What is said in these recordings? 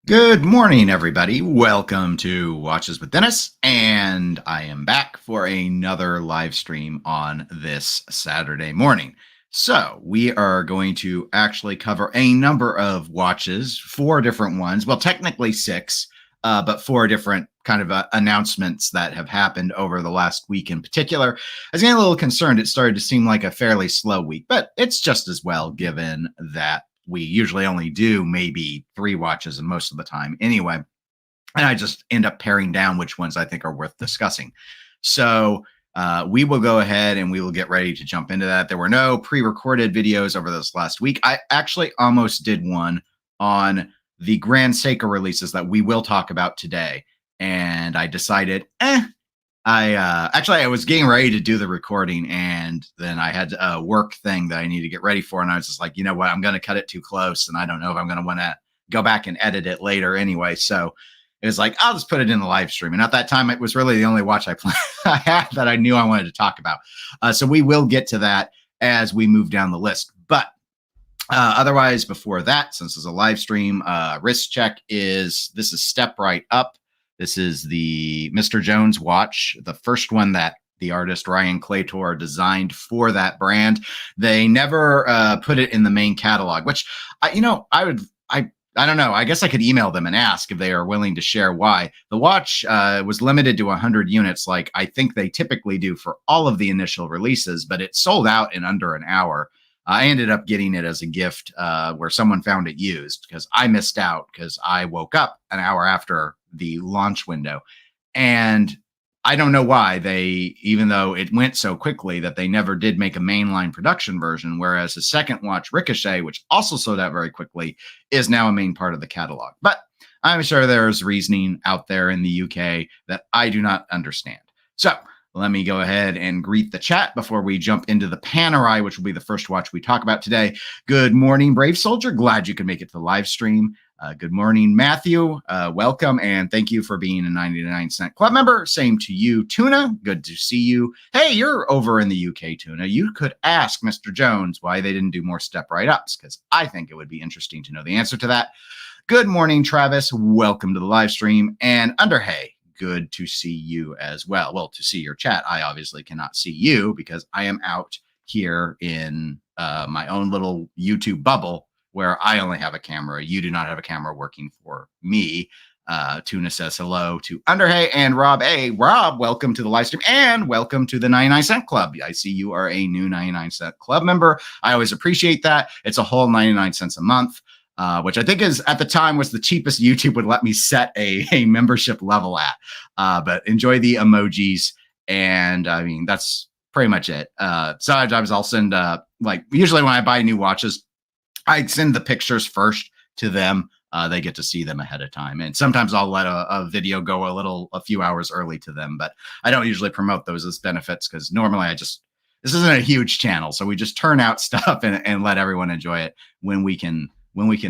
Good morning, everybody. Welcome to Watches with Dennis, and I am back for another live stream on this Saturday morning. So we are going to actually cover a number of watches, 4 different ones. Well, technically 6, but 4 different kind of announcements that have happened over the last week in particular. I was getting a little concerned. It started to seem like a fairly slow week, but it's just as well given that we usually only do maybe 3 watches and most of the time anyway. And I just end up paring down which ones I think are worth discussing. So we will go ahead and we will get ready to jump into that. There were no pre-recorded videos over this last week. I actually almost did one on the Grand Seiko releases that we will talk about today. And I decided, I was getting ready to do the recording, and then I had a work thing that I need to get ready for, and I was just like, you know what, I'm going to cut it too close, and I don't know if I'm going to want to go back and edit it later anyway. So it was like, I'll just put it in the live stream. And at that time, it was really the only watch I had that I knew I wanted to talk about. So we will get to that as we move down the list. But otherwise, before that, since it's a live stream, wrist check this is Step Right Up. This is the Mr. Jones watch, the first one that the artist Ryan Claytor designed for that brand. They never put it in the main catalog, which I don't know. I guess I could email them and ask if they are willing to share why. The watch was limited to 100 units, like I think they typically do for all of the initial releases, but it sold out in under an hour. I ended up getting it as a gift where someone found it used because I missed out because I woke up an hour after the launch window. And I don't know why even though it went so quickly, that they never did make a mainline production version, whereas the second watch, Ricochet, which also sold out very quickly, is now a main part of the catalog. But I'm sure there's reasoning out there in the UK that I do not understand. So let me go ahead and greet the chat before we jump into the Panerai, which will be the first watch we talk about today. Good morning, Brave Soldier. Glad you could make it to the live stream. Good morning, Matthew. Welcome, and thank you for being a 99-cent club member. Same to you, Tuna. Good to see you. Hey, you're over in the UK, Tuna. You could ask Mr. Jones why they didn't do more Step Right Ups, because I think it would be interesting to know the answer to that. Good morning, Travis. Welcome to the live stream. And Underhay, good to see you as well. Well, to see your chat. I obviously cannot see you because I am out here in my own little YouTube bubble where I only have a camera. You do not have a camera working for me. Tuna says hello to Underhay and Rob A. Rob, welcome to the live stream and welcome to the 99-cent club. I see you are a new 99-cent club member. I always appreciate that. It's a whole 99 cents a month. Which I think is at the time was the cheapest YouTube would let me set a membership level at. But enjoy the emojis. And I mean, that's pretty much it. Sometimes I'll send, usually when I buy new watches, I send the pictures first to them. They get to see them ahead of time. And sometimes I'll let a video go a few hours early to them. But I don't usually promote those as benefits because normally this isn't a huge channel. So we just turn out stuff and let everyone enjoy it when we can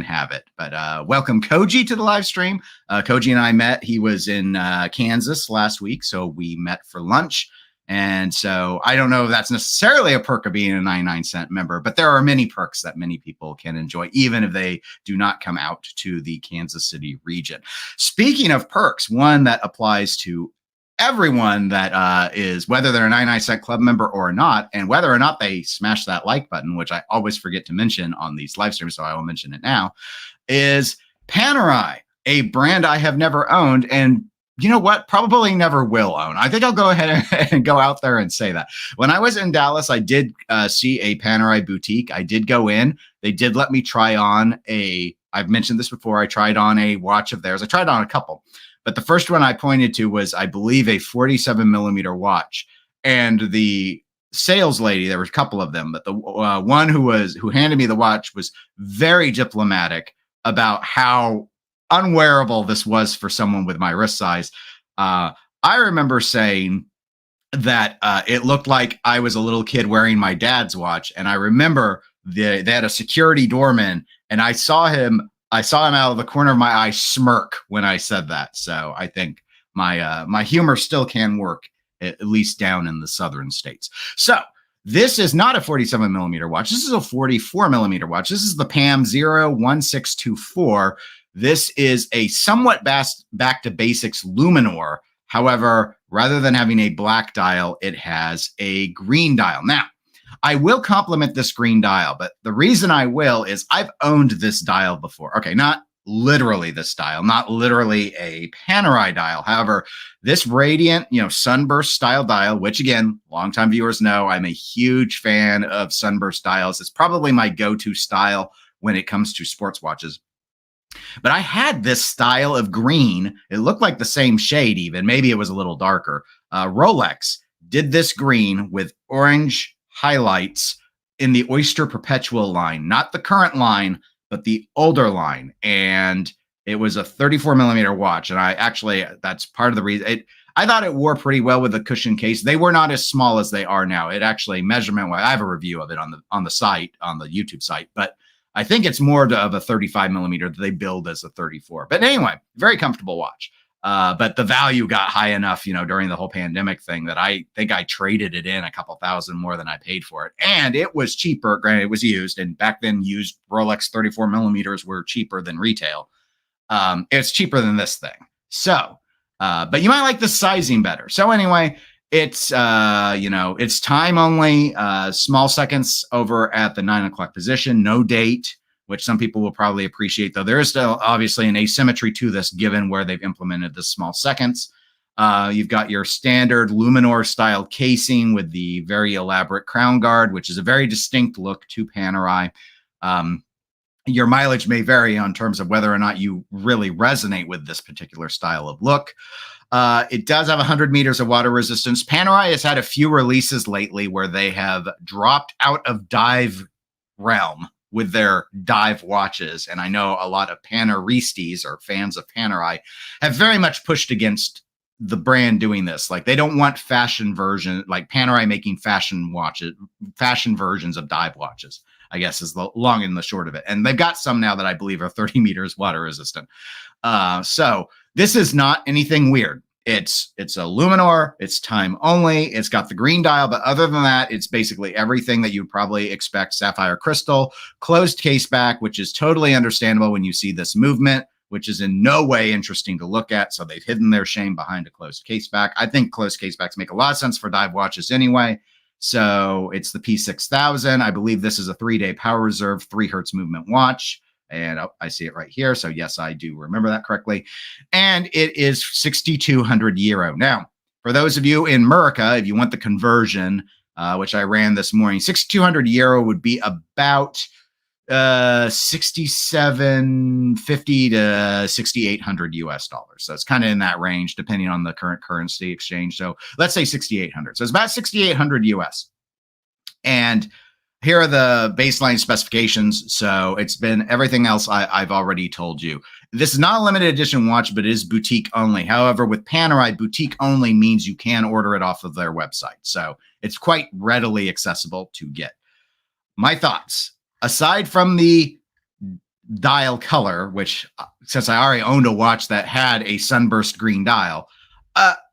have it. But welcome Koji to the live stream. Koji and I met. He was in Kansas last week, so we met for lunch. And so I don't know if that's necessarily a perk of being a 99-cent member, but there are many perks that many people can enjoy, even if they do not come out to the Kansas City region. Speaking of perks, one that applies to everyone that is, whether they're a 99-cent club member or not, and whether or not they smash that like button, which I always forget to mention on these live streams, so I will mention it now, is Panerai, a brand I have never owned, and you know what? Probably never will own. I think I'll go ahead and go out there and say that. When I was in Dallas, I did see a Panerai boutique. I did go in. They did let me try on I've mentioned this before, I tried on a watch of theirs. I tried on a couple. But the first one I pointed to was, I believe, a 47 millimeter watch. And the sales lady, there were a couple of them, but the one who handed me the watch was very diplomatic about how unwearable this was for someone with my wrist size. I remember saying that it looked like I was a little kid wearing my dad's watch. And I remember they had a security doorman, and I saw him out of the corner of my eye smirk when I said that. So I think my humor still can work, at least down in the southern states. So this is not a 47 millimeter watch. This is a 44 millimeter watch. This is the PAM 01624. This is a somewhat back to basics Luminor. However, rather than having a black dial, it has a green dial. Now, I will compliment this green dial, but the reason I will is I've owned this dial before. Okay, not literally this dial, not literally a Panerai dial. However, this radiant, sunburst style dial, which again, longtime viewers know, I'm a huge fan of sunburst dials. It's probably my go-to style when it comes to sports watches. But I had this style of green. It looked like the same shade even. Maybe it was a little darker. Rolex did this green with orange highlights in the Oyster Perpetual line, not the current line, but the older line. And it was a 34 millimeter watch. And that's part of the reason. I thought it wore pretty well with the cushion case. They were not as small as they are now. It actually, measurement-wise, I have a review of it on the site, on the YouTube site, but I think it's more of a 35 millimeter that they build as a 34. But anyway, very comfortable watch. But the value got high enough, during the whole pandemic thing that I think I traded it in a couple thousand more than I paid for it. And it was cheaper. Granted, it was used. And back then, used Rolex 34 millimeters were cheaper than retail. It's cheaper than this thing. So, but you might like the sizing better. So anyway, it's, it's time only, small seconds over at the 9 o'clock position, no date, which some people will probably appreciate, though there is still obviously an asymmetry to this given where they've implemented the small seconds. You've got your standard Luminor style casing with the very elaborate crown guard, which is a very distinct look to Panerai. Your mileage may vary on terms of whether or not you really resonate with this particular style of look. It does have 100 meters of water resistance. Panerai has had a few releases lately where they have dropped out of dive realm with their dive watches. And I know a lot of Paneristas or fans of Panerai have very much pushed against the brand doing this. Like they don't want fashion version, like Panerai making fashion versions of dive watches, I guess is the long and the short of it. And they've got some now that I believe are 30 meters water resistant. So this is not anything weird. It's a Luminor, it's time only, it's got the green dial, but other than that, it's basically everything that you'd probably expect. Sapphire crystal, closed case back, which is totally understandable when you see this movement, which is in no way interesting to look at. So they've hidden their shame behind a closed case back. I think closed case backs make a lot of sense for dive watches anyway. So it's the P6000. I believe this is a 3-day power reserve, 3 hertz movement watch. And I see it right here. So yes, I do remember that correctly. And it is 6,200 euro. Now, for those of you in America, if you want the conversion, which I ran this morning, 6,200 euro would be about 6,750 to 6,800 US dollars. So it's kind of in that range, depending on the current currency exchange. So let's say 6,800. So it's about 6,800 US. And here are the baseline specifications. So it's been everything else I've already told you. This is not a limited edition watch, but it is boutique only. However, with Panerai, boutique only means you can order it off of their website. So it's quite readily accessible to get. My thoughts, aside from the dial color, which since I already owned a watch that had a sunburst green dial,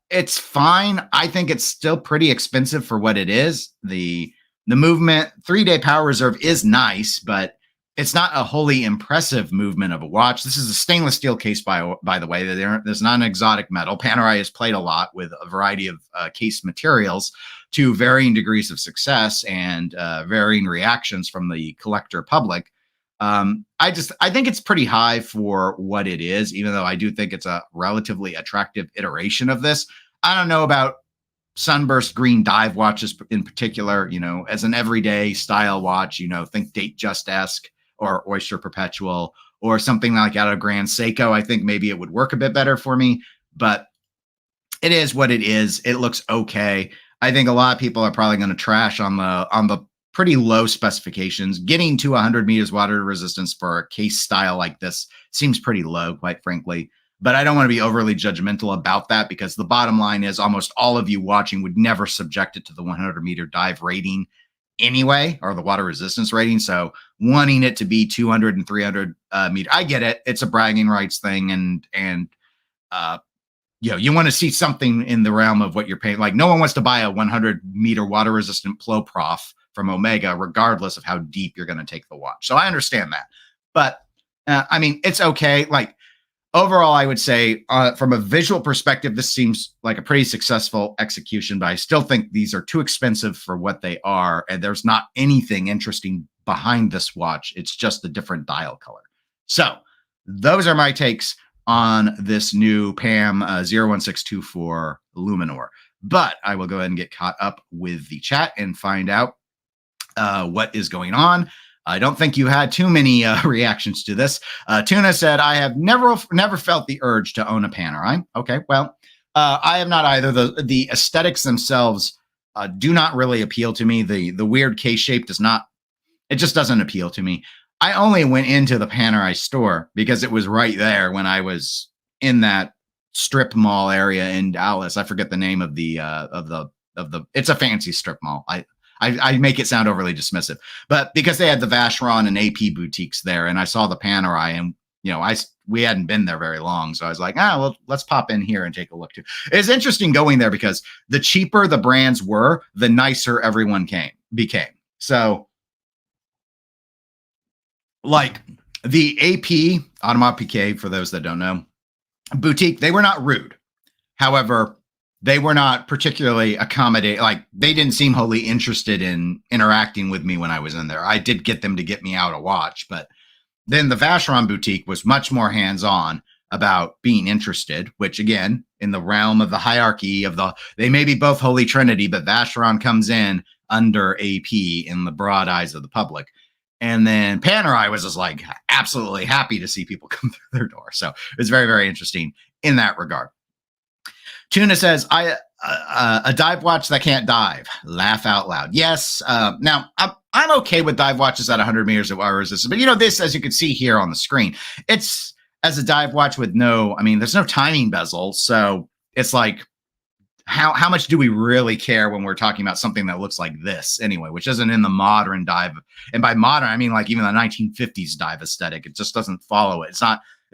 it's fine. I think it's still pretty expensive for what it is. The movement, 3-day power reserve is nice, but it's not a wholly impressive movement of a watch. This is a stainless steel case, by the way. There's not an exotic metal. Panerai has played a lot with a variety of case materials to varying degrees of success and varying reactions from the collector public. I think it's pretty high for what it is, even though I do think it's a relatively attractive iteration of this. I don't know about sunburst green dive watches in particular, as an everyday style watch, think Datejust-esque or Oyster Perpetual or something like out of Grand Seiko. I think maybe it would work a bit better for me, but it is what it is. It looks okay. I think a lot of people are probably going to trash on the pretty low specifications. Getting to 100 meters water resistance for a case style like this seems pretty low, quite frankly. But I don't want to be overly judgmental about that because the bottom line is almost all of you watching would never subject it to the 100 meter dive rating anyway, or the water resistance rating. So wanting it to be 200 and 300 meter, I get it. It's a bragging rights thing. And you want to see something in the realm of what you're paying. Like no one wants to buy a 100 meter water resistant Ploprof from Omega, regardless of how deep you're going to take the watch. So I understand that. But I mean, it's okay. Like, overall, I would say from a visual perspective, this seems like a pretty successful execution, but I still think these are too expensive for what they are. And there's not anything interesting behind this watch. It's just a different dial color. So those are my takes on this new PAM 01624 Luminor. But I will go ahead and get caught up with the chat and find out what is going on. I don't think you had too many reactions to this. Tuna said, I have never felt the urge to own a Panerai. Okay, well, I have not either. The aesthetics themselves do not really appeal to me. The weird case shape does not, it just doesn't appeal to me. I only went into the Panerai store because it was right there when I was in that strip mall area in Dallas. I forget the name of the it's a fancy strip mall. I make it sound overly dismissive, but because they had the Vacheron and AP boutiques there, and I saw the Panerai, and we hadn't been there very long, so I was like, well, let's pop in here and take a look too. It's interesting going there because the cheaper the brands were, the nicer everyone became. So, like the AP Audemars Piguet, for those that don't know, boutique, they were not rude. However, they were not particularly accommodating. Like, they didn't seem wholly interested in interacting with me when I was in there. I did get them to get me out a watch, but then the Vacheron boutique was much more hands-on about being interested, which again, in the realm of the hierarchy of they may be both holy trinity, but Vacheron comes in under AP in the broad eyes of the public. And then Panerai was just like absolutely happy to see people come through their door. So it was very, very interesting in that regard. Tuna says, a dive watch that can't dive. Laugh out loud. Yes. Now, I'm okay with dive watches at 100 meters of water resistance. But, this, as you can see here on the screen, it's as a dive watch with there's no timing bezel. So it's like, how much do we really care when we're talking about something that looks like this anyway, which isn't in the modern dive. And by modern, I mean like even the 1950s dive aesthetic. It just doesn't follow it. It's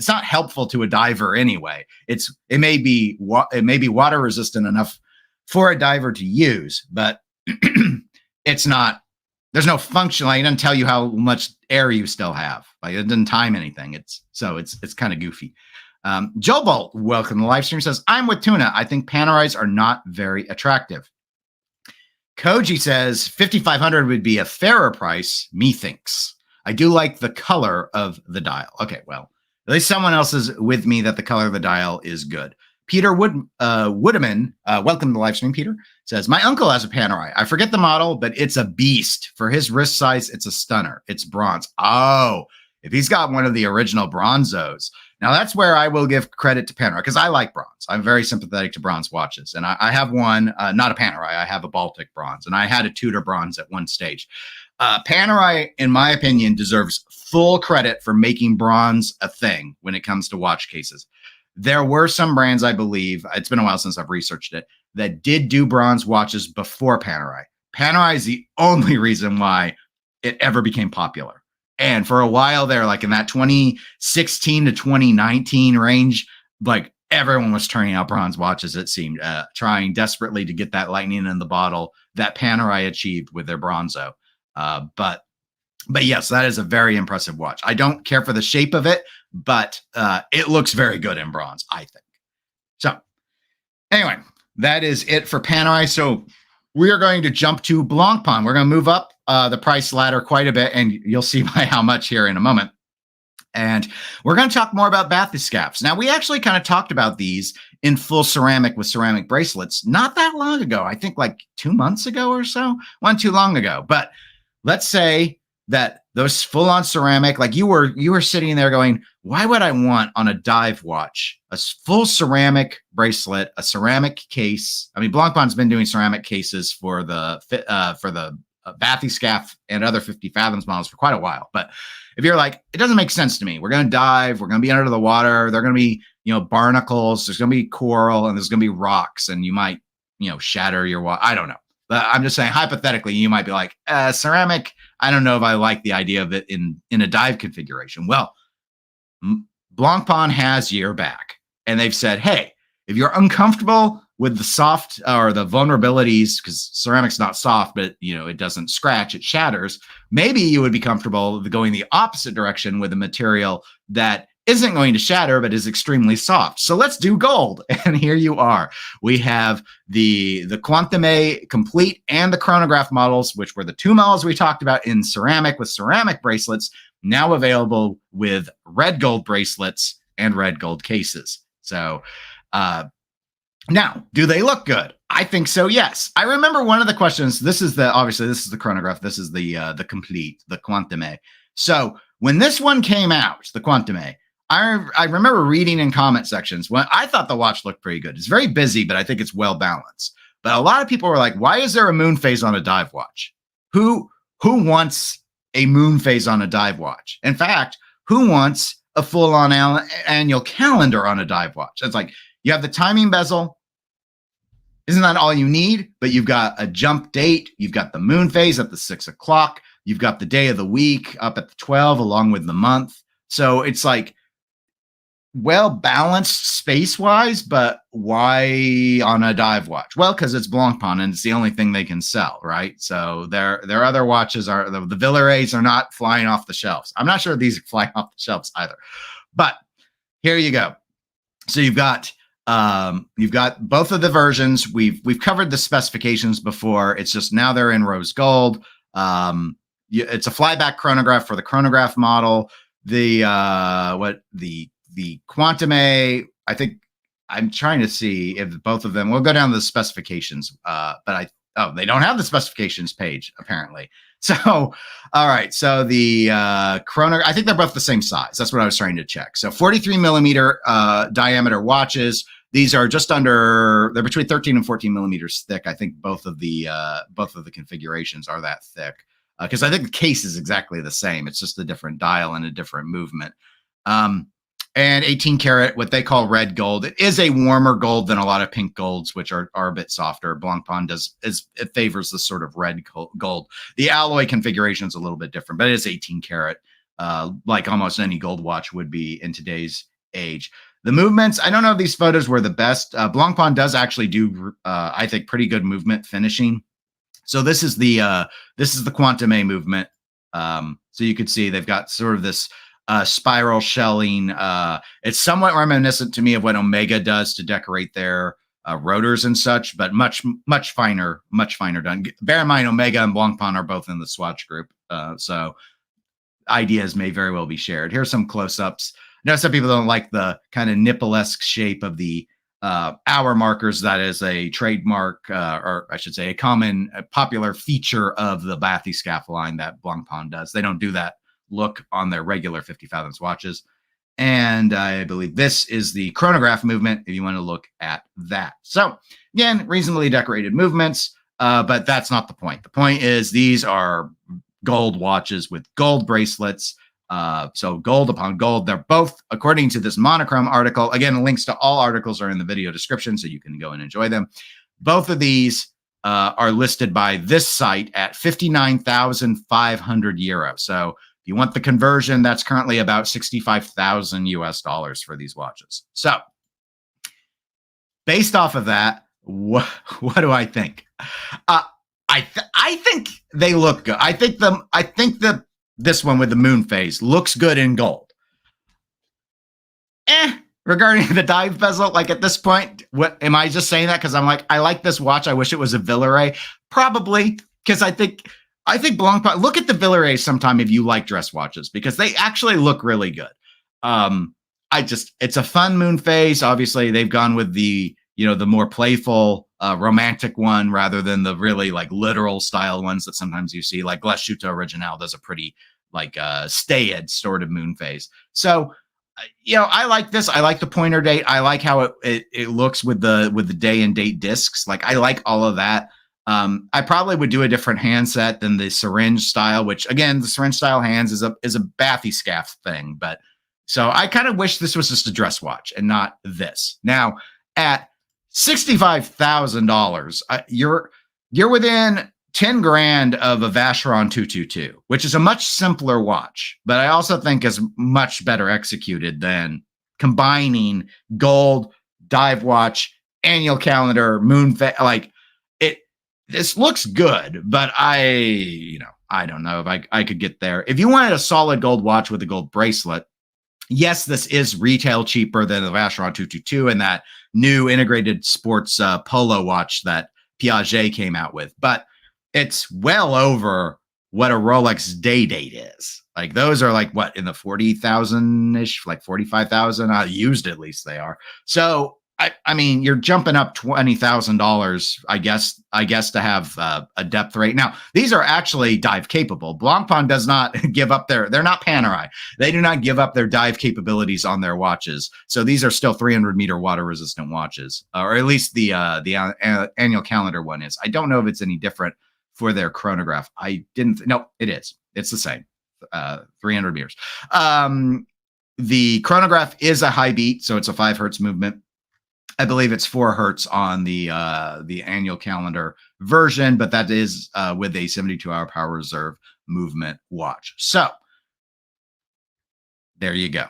not helpful to a diver anyway. It may be water resistant enough for a diver to use, but it's not. There's no function. Like, it doesn't tell you how much air you still have. Like, it doesn't time anything. It's kind of goofy. Joe Bolt, welcome to the live stream, says, I'm with Tuna. I think Panerais are not very attractive. Koji says 5,500 would be a fairer price. Methinks. I do like the color of the dial. Okay, well. At least someone else is with me that the color of the dial is good. Peter Woodman, welcome to the live stream, Peter, says, my uncle has a Panerai. I forget the model, but it's a beast. For his wrist size, it's a stunner. It's bronze. Oh, if he's got one of the original bronzos. Now, that's where I will give credit to Panerai, because I like bronze. I'm very sympathetic to bronze watches. And I have one, not a Panerai. I have a Baltic bronze. And I had a Tudor bronze at one stage. Panerai, in my opinion, deserves full credit for making bronze a thing when it comes to watch cases. There were some brands, I believe, it's been a while since I've researched it, that did do bronze watches before Panerai. Panerai is the only reason why it ever became popular. And for a while there, like in that 2016 to 2019 range, like everyone was turning out bronze watches, it seemed, trying desperately to get that lightning in the bottle that Panerai achieved with their bronzo. But yes, that is a very impressive watch. I don't care for the shape of it, but it looks very good in bronze, I think. So anyway, that is it for Panerai. So we are going to jump to Blancpain. We're going to move up the price ladder quite a bit, and you'll see by how much here in a moment. And we're going to talk more about Bathyscaphes. Now, we actually kind of talked about these in full ceramic with ceramic bracelets not that long ago. I think like 2 months ago or so. One too long ago. But let's say that those full-on ceramic, like you were sitting there going, why would I want on a dive watch a full ceramic bracelet, a ceramic case? I mean, Blancpain's been doing ceramic cases for the Bathyscaphe and other 50 fathoms models for quite a while. But if you're like, it doesn't make sense to me. We're going to dive. We're going to be under the water. They're going to be, barnacles. There's going to be coral, and there's going to be rocks, and you might, shatter your watch. I don't know. But I'm just saying, hypothetically, you might be like, ceramic, I don't know if I like the idea of it in a dive configuration. Well, Blancpain has your back, and they've said, hey, if you're uncomfortable with the soft or the vulnerabilities, because ceramic's not soft, but it doesn't scratch, it shatters. Maybe you would be comfortable going the opposite direction with a material that isn't going to shatter, but is extremely soft. So let's do gold. And here you are. We have the Quantième Complete and the Chronograph models, which were the two models we talked about in ceramic with ceramic bracelets, now available with red gold bracelets and red gold cases. So now, do they look good? I think so, yes. I remember one of the questions, obviously this is the Chronograph, this is the Complete, the Quantième. So when this one came out, the Quantième, I remember reading in comment sections when I thought the watch looked pretty good. It's very busy, but I think it's well balanced. But a lot of people were like, why is there a moon phase on a dive watch? Who wants a moon phase on a dive watch? In fact, who wants a full-on annual calendar on a dive watch? It's like, you have the timing bezel. Isn't that all you need? But you've got a jump date. You've got the moon phase at the 6 o'clock. You've got the day of the week up at the 12 along with the month. So it's like, well balanced space-wise, but why on a dive watch? Well, because it's Blancpain and it's the only thing they can sell, right? So their other watches are, the Villereys are not flying off the shelves. I'm not sure these are flying off the shelves either. But here you go. So you've got both of the versions. We've covered the specifications before. It's just now they're in rose gold. It's a flyback chronograph for the chronograph model. The Quantième, I think I'm trying to see if both of them, we'll go down to the specifications, but they don't have the specifications page apparently. So, all right. So the chronograph, I think they're both the same size. That's what I was trying to check. So 43 millimeter diameter watches. These are just under, they're between 13 and 14 millimeters thick. I think both of the configurations are that thick because I think the case is exactly the same. It's just a different dial and a different movement. And 18 karat, what they call red gold. It is a warmer gold than a lot of pink golds, which are a bit softer. Blancpain it favors the sort of red gold. The alloy configuration is a little bit different, but it is 18 karat, like almost any gold watch would be in today's age. The movements, I don't know if these photos were the best. Blancpain does actually do, I think, pretty good movement finishing. So this is the Quantième movement. So you could see they've got sort of this spiral shelling. It's somewhat reminiscent to me of what Omega does to decorate their rotors and such, but much finer done. Bear in mind, Omega and Blancpain are both in the Swatch group, so ideas may very well be shared. Here's some close-ups. I know some people don't like the kind of nipple-esque shape of the hour markers. That is a trademark, or I should say a popular feature of the Bathyscaphe line that Blancpain does. They don't do that look on their regular 50 fathoms watches. And I believe this is the chronograph movement if you want to look at that. So again, reasonably decorated movements, but that's not the point. The point is these are gold watches with gold bracelets. So gold upon gold. They're both, according to this monochrome article, again, links to all articles are in the video description, so you can go and enjoy them. Both of these are listed by this site at 59,500 euros. So if you want the conversion, that's currently about 65,000 US dollars for these watches. So based off of that, what do I think? I think they look good. I think this one with the moon phase looks good in gold. Regarding the dive bezel, like at this point, what am I just saying that because I'm like, I like this watch. I wish it was a Villeray. Probably because I think Blancpain, look at the Villeray sometime if you like dress watches because they actually look really good. It's a fun moon phase. Obviously, they've gone with the more playful, romantic one rather than the really like literal style ones that sometimes you see. Like Glashütte Original does a pretty like stayed sort of moon phase. So, I like this. I like the pointer date. I like how it looks with the day and date discs. Like I like all of that. I probably would do a different handset than the syringe style, which again, the syringe style hands is a Bathyscaphe thing. But so I kind of wish this was just a dress watch and not this. Now at $65,000, you're within 10 grand of a Vacheron 222, which is a much simpler watch, but I also think is much better executed than combining gold, dive watch, annual calendar, like it. This looks good, but I don't know if I could get there. If you wanted a solid gold watch with a gold bracelet, yes, this is retail cheaper than the Vacheron 222 and that new integrated sports polo watch that Piaget came out with, but it's well over what a Rolex day date is. Like those are like what, in the 40,000-ish, like 45,000 used, at least they are. So I mean, you're jumping up $20,000, I guess, to have a depth rate. Now, these are actually dive capable. Blancpain does not give up they're not Panerai. They do not give up their dive capabilities on their watches. So these are still 300-meter water resistant watches, or at least the annual calendar one is. I don't know if it's any different for their chronograph. No, it is. It's the same, 300 meters. The chronograph is a high beat, so it's a 5 hertz movement. I believe it's 4 hertz on the annual calendar version, but that is with a 72-hour power reserve movement watch. So there you go.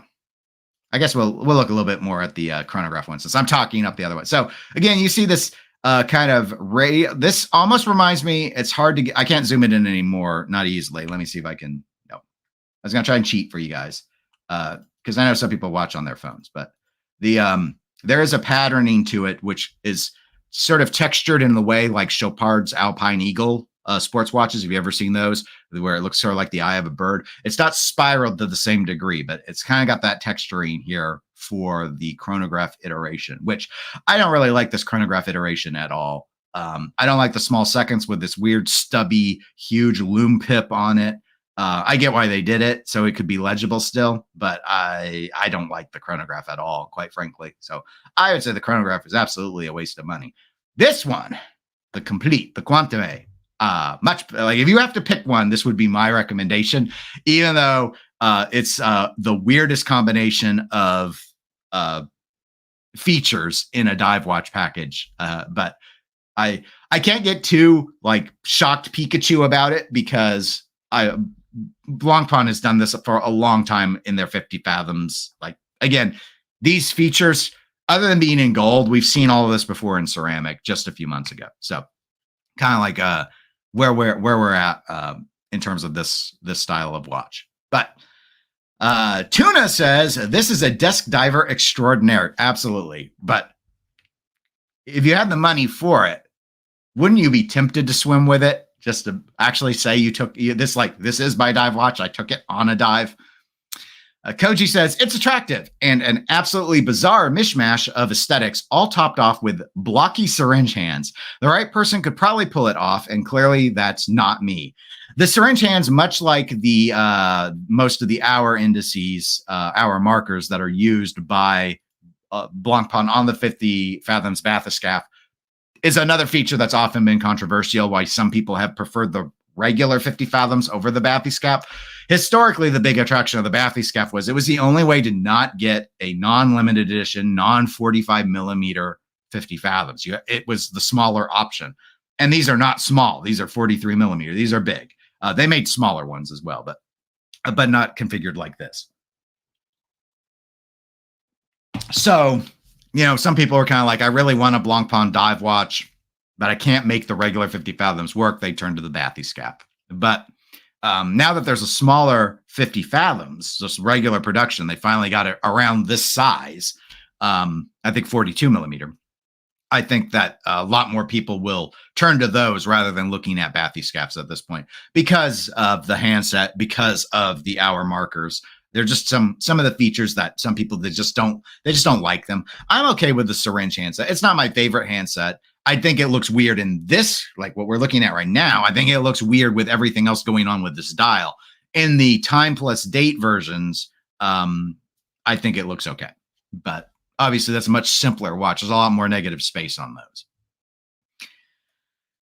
I guess we'll look a little bit more at the chronograph one since I'm talking up the other one. So again, you see this kind of ray. This almost reminds me. It's hard to get. I can't zoom it in anymore, not easily. Let me see if I can. No, I was gonna try and cheat for you guys because I know some people watch on their phones, but there is a patterning to it, which is sort of textured in the way like Chopard's Alpine Eagle sports watches. Have you ever seen those where it looks sort of like the eye of a bird? It's not spiraled to the same degree, but it's kind of got that texturing here for the chronograph iteration, which I don't really like this chronograph iteration at all. I don't like the small seconds with this weird stubby, huge loom pip on it. I get why they did it, so it could be legible still, but I don't like the chronograph at all, quite frankly. So I would say the chronograph is absolutely a waste of money. This one, the Quantième, much like if you have to pick one, this would be my recommendation, even though it's the weirdest combination of features in a dive watch package. But I can't get too like shocked Pikachu about it because Blancpain has done this for a long time in their 50 fathoms. Like again, these features, other than being in gold, we've seen all of this before in ceramic just a few months ago. So kind of like where we're at in terms of this style of watch. But Tuna says this is a desk diver extraordinaire. Absolutely. But if you had the money for it, wouldn't you be tempted to swim with it? Just to actually say you took this, like, this is my dive watch. I took it on a dive. Koji says it's attractive and an absolutely bizarre mishmash of aesthetics, all topped off with blocky syringe hands. The right person could probably pull it off, and clearly that's not me. The syringe hands, much like the most of the hour indices, hour markers that are used by Blancpain on the 50 fathoms Bathyscaphe, is another feature that's often been controversial, why some people have preferred the regular 50 fathoms over the Bathyscaphe. Historically, the big attraction of the Bathyscaphe was it was the only way to not get a non-limited edition, non-45 millimeter 50 fathoms. It was the smaller option. And these are not small. These are 43 millimeter. These are big. They made smaller ones as well, but not configured like this. So, some people are kind of like, I really want a Blancpain dive watch, but I can't make the regular 50 fathoms work. They turn to the Bathyscaphe. But now that there's a smaller 50 fathoms, just regular production, they finally got it around this size. I think 42 millimeter. I think that a lot more people will turn to those rather than looking at Bathyscaphes at this point because of the handset, because of the hour markers. They're just some of the features that some people they just don't like them. I'm okay with the syringe handset. It's not my favorite handset. I think it looks weird in this, like what we're looking at right now. I think it looks weird with everything else going on with this dial. In the time plus date versions, I think it looks okay. But obviously, that's a much simpler watch. There's a lot more negative space on those.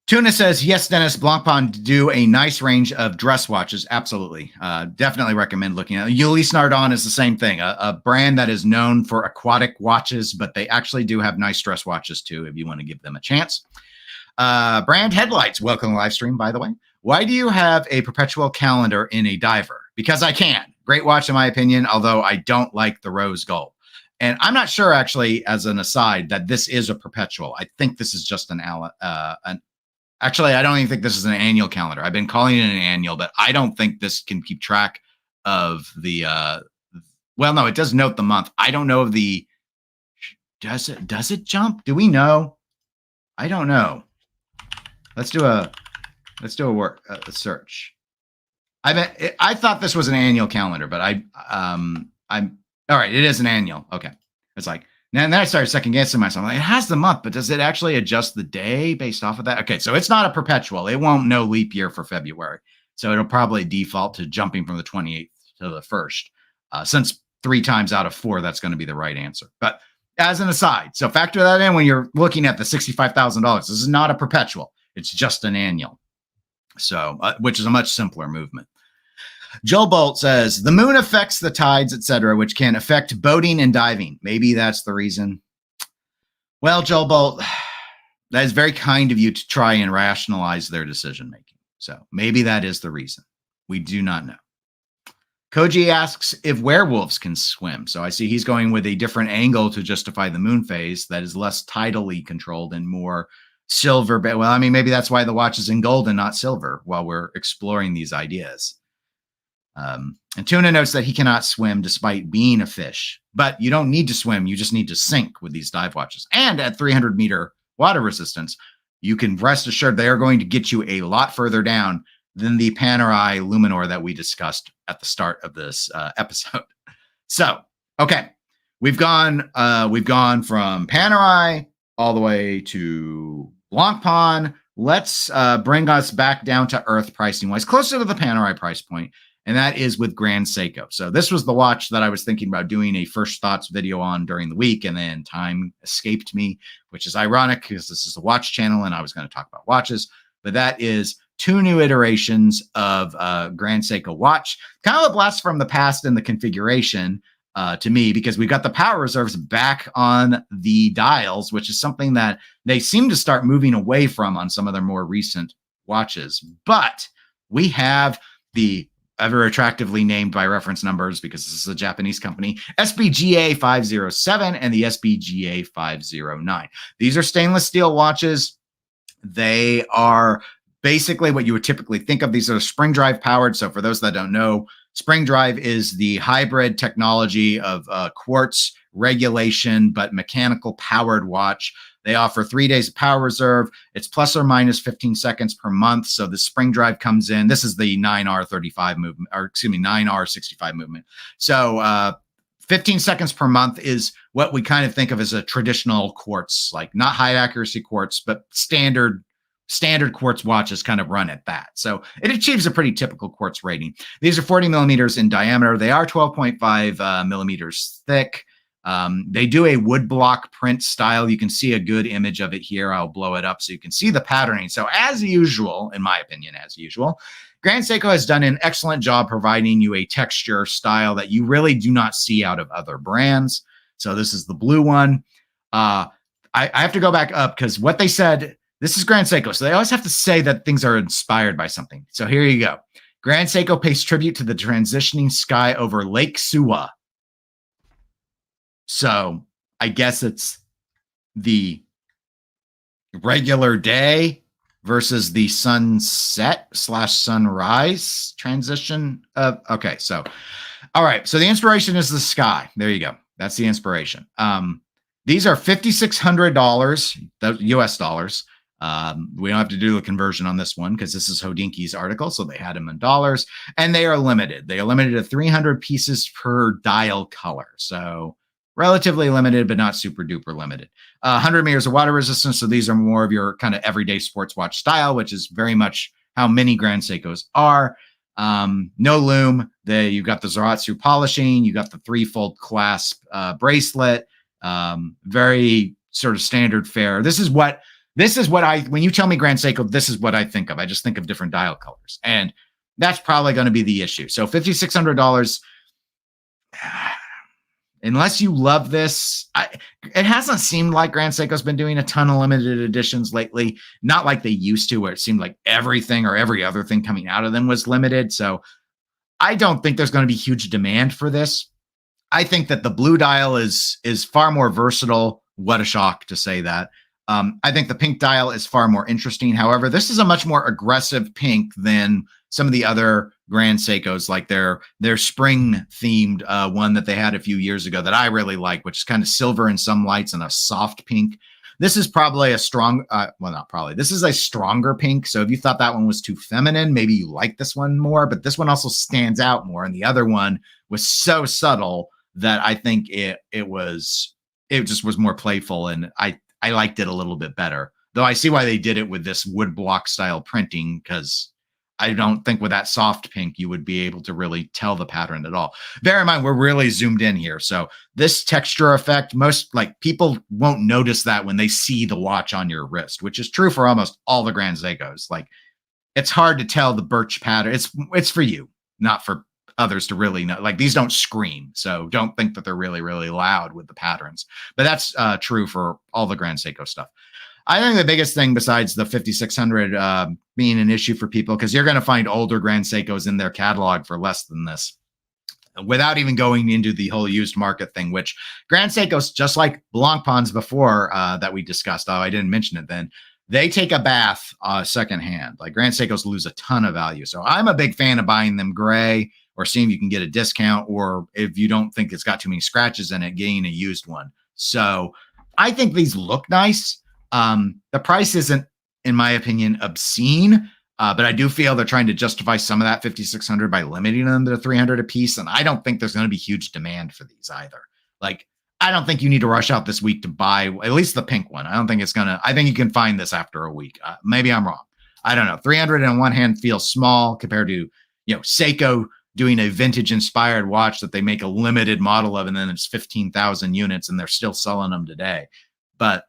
Tuna says, yes, Dennis, Blancpain do a nice range of dress watches. Absolutely. Definitely recommend looking at it. Ulysse Nardin is the same thing, a brand that is known for aquatic watches, but they actually do have nice dress watches too, if you want to give them a chance. Brand Headlights, welcome to the live stream, by the way. Why do you have a perpetual calendar in a diver? Because I can. Great watch, in my opinion, although I don't like the rose gold. And I'm not sure, actually, as an aside, that this is a perpetual. I think this is just actually, I don't even think this is an annual calendar. I've been calling it an annual, but I don't think this can keep track of the, well, no, it does note the month. I don't know of the, does it jump? Do we know? I don't know. Let's do a search. I thought this was an annual calendar, but I'm all right. It is an annual. Okay. It's like, and then I started second guessing myself. Like, it has the month, but does it actually adjust the day based off of that? Okay. So it's not a perpetual. It won't know leap year for February. So it'll probably default to jumping from the 28th to the 1st. Since 3 times out of 4, that's going to be the right answer. But as an aside, so factor that in when you're looking at the $65,000. This is not a perpetual. It's just an annual. So, which is a much simpler movement. Joel Bolt says, the moon affects the tides, etc., which can affect boating and diving. Maybe that's the reason. Well, Joel Bolt, that is very kind of you to try and rationalize their decision-making. So maybe that is the reason. We do not know. Koji asks if werewolves can swim. So I see he's going with a different angle to justify the moon phase that is less tidally controlled and more silver. Well, I mean, maybe that's why the watch is in gold and not silver while we're exploring these ideas. And Tuna notes that he cannot swim despite being a fish, but you don't need to swim. You just need to sink with these dive watches. And at 300-meter water resistance, you can rest assured they are going to get you a lot further down than the Panerai Luminor that we discussed at the start of this episode. So, okay, we've gone from Panerai all the way to Blancpain. Let's bring us back down to earth pricing wise, closer to the Panerai price point. And that is with Grand Seiko. So this was the watch that I was thinking about doing a first thoughts video on during the week, and then time escaped me, which is ironic because this is a watch channel and I was going to talk about watches. But that is 2 new iterations of Grand Seiko watch. Kind of a blast from the past in the configuration to me, because we've got the power reserves back on the dials, which is something that they seem to start moving away from on some of their more recent watches. But we have the ever attractively named by reference numbers, because this is a Japanese company, SBGA507 and the SBGA509. These are stainless steel watches. They are basically what you would typically think of. These are spring drive powered. So for those that don't know, spring drive is the hybrid technology of quartz regulation, but mechanical powered watch. They offer 3 days of power reserve. It's plus or minus 15 seconds per month. So the spring drive comes in. This is the 9R35 movement, or excuse me, 9R65 movement. So 15 seconds per month is what we kind of think of as a traditional quartz, like not high accuracy quartz, but standard quartz watches kind of run at that. So it achieves a pretty typical quartz rating. These are 40 millimeters in diameter. They are 12.5 millimeters thick. They do a woodblock print style. You can see a good image of it here. I'll blow it up so you can see the patterning. So as usual, in my opinion, Grand Seiko has done an excellent job providing you a texture style that you really do not see out of other brands. So this is the blue one. I have to go back up because what they said, this is Grand Seiko. So they always have to say that things are inspired by something. So here you go. Grand Seiko pays tribute to the transitioning sky over Lake Suwa. So I guess it's the regular day versus the sunset/sunrise transition. Okay, so all right. So the inspiration is the sky. There you go. That's the inspiration. These are $5,600 US dollars. We don't have to do the conversion on this one because this is Hodinkie's article, so they had them in dollars, and they are limited. They are limited to 300 pieces per dial color. So relatively limited, but not super duper limited. 100 meters of water resistance. So these are more of your kind of everyday sports watch style, which is very much how many Grand Seikos are. No loom. You've got the Zaratsu polishing. You got the 3-fold clasp bracelet. Very sort of standard fare. This is what when you tell me Grand Seiko, this is what I think of. I just think of different dial colors, and that's probably going to be the issue. So $5,600. Unless you love this, it hasn't seemed like Grand Seiko's been doing a ton of limited editions lately. Not like they used to, where it seemed like everything or every other thing coming out of them was limited. So I don't think there's going to be huge demand for this. I think that the blue dial is far more versatile. What a shock to say that. I think the pink dial is far more interesting. However, this is a much more aggressive pink than some of the other Grand Seikos, like their spring themed one that they had a few years ago that I really like, which is kind of silver in some lights and a soft pink. This is probably a strong, well, not probably. This is a stronger pink. So if you thought that one was too feminine, maybe you like this one more. But this one also stands out more, and the other one was so subtle that I think it just was more playful, and I liked it a little bit better. Though I see why they did it with this wood block style printing, because I don't think with that soft pink you would be able to really tell the pattern at all. Bear in mind, we're really zoomed in here. So this texture effect, most like people won't notice that when they see the watch on your wrist, which is true for almost all the Grand Seikos. Like, it's hard to tell the birch pattern. It's for you, not for others to really know. Like, these don't scream, so don't think that they're really, really loud with the patterns. But that's true for all the Grand Seiko stuff. I think the biggest thing besides the 5600 being an issue for people, because you're going to find older Grand Seikos in their catalog for less than this, without even going into the whole used market thing, which Grand Seikos, just like Blancpains before that we discussed, I didn't mention it then, they take a bath secondhand. Like, Grand Seikos lose a ton of value. So I'm a big fan of buying them gray or seeing if you can get a discount, or if you don't think it's got too many scratches in it, getting a used one. So I think these look nice. The price isn't, in my opinion, obscene, but I do feel they're trying to justify some of that 5600 by limiting them to 300 a piece. And I don't think there's going to be huge demand for these either. Like, I don't think you need to rush out this week to buy at least the pink one. I don't think it's going to, I think you can find this after a week. Maybe I'm wrong. I don't know. 300 on one hand feels small compared to, Seiko doing a vintage inspired watch that they make a limited model of, and then it's 15,000 units and they're still selling them today. But